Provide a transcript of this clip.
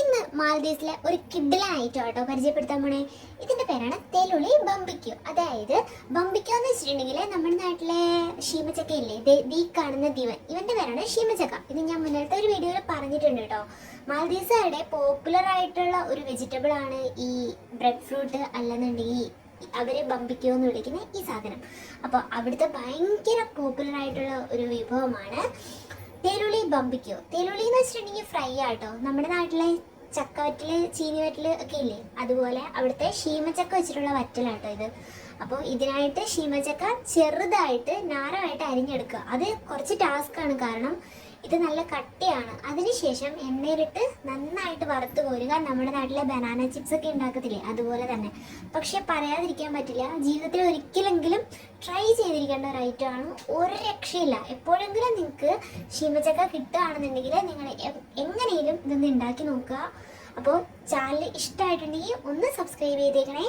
ഇന്ന് മാൽദീവ്സിലെ ഒരു കിഡിലായിട്ടോ കേട്ടോ പരിചയപ്പെടുത്താൻ പോണേ. ഇതിന്റെ പേരാണ് തെലുളി ബംബിക്യു. അതായത് ബംബിക്യു എന്ന് വെച്ചിട്ടുണ്ടെങ്കിൽ നമ്മുടെ നാട്ടിലെ ഷീമച്ചക്ക ഇല്ലേ, ഈ കാണുന്ന ദിവൻ, ഇവന്റെ പേരാണ് ഷീമച്ചക്ക. ഇത് ഞാൻ മുന്നേത്തെ ഒരു വീഡിയോയിൽ പറഞ്ഞിട്ടുണ്ട് കേട്ടോ. മാൽദീവ്സുകാരുടെ പോപ്പുലർ ആയിട്ടുള്ള ഒരു വെജിറ്റബിൾ ആണ് ഈ ബ്രെഡ് ഫ്രൂട്ട്, അല്ലെന്നുണ്ടെങ്കിൽ അവര് ബംബിക്യു എന്ന് വിളിക്കുന്ന ഈ സാധനം. അപ്പോൾ അവിടുത്തെ ഭയങ്കര പോപ്പുലർ ആയിട്ടുള്ള ഒരു വിഭവമാണ് തെലുളി ബംബിക്യു. തെലുളി എന്ന് വെച്ചിട്ടുണ്ടെങ്കിൽ ഫ്രൈ ആട്ടോ. നമ്മുടെ നാട്ടിലെ ചക്ക വറ്റല്, ചീനി വറ്റല് ഒക്കെ ഇല്ലേ, അതുപോലെ അവിടുത്തെ ഷീമച്ചക്ക വെച്ചിട്ടുള്ള വറ്റലാട്ടോ ഇത്. അപ്പോൾ ഇതിനായിട്ട് ഷീമച്ചക്ക ചെറുതായിട്ട് നാരമായിട്ട് അരിഞ്ഞെടുക്കുക. അത് കുറച്ച് ടാസ്ക് ആണ്, കാരണം ഇത് നല്ല കട്ടിയാണ്. അതിനുശേഷം എണ്ണയിലിട്ട് നന്നായിട്ട് വറുത്ത് കോരുക. നമ്മുടെ നാട്ടിലെ ബനാന ചിപ്സ് ഒക്കെ ഉണ്ടാക്കത്തില്ലേ, അതുപോലെ തന്നെ. പക്ഷെ പറയാതിരിക്കാൻ പറ്റില്ല, ജീവിതത്തിൽ ഒരിക്കലെങ്കിലും ട്രൈ ചെയ്തിരിക്കേണ്ട ഒരു ഐറ്റമാണ്. ഒരു രക്ഷയില്ല. എപ്പോഴെങ്കിലും നിങ്ങൾക്ക് ഷീമച്ചക്ക കിട്ടുകയാണെന്നുണ്ടെങ്കിൽ നിങ്ങൾ എങ്ങനെയും ഇതൊന്ന് ഉണ്ടാക്കി നോക്കുക. അപ്പോൾ ചാനൽ ഇഷ്ടമായിട്ടുണ്ടെങ്കിൽ ഒന്ന് സബ്സ്ക്രൈബ് ചെയ്തേക്കണേ.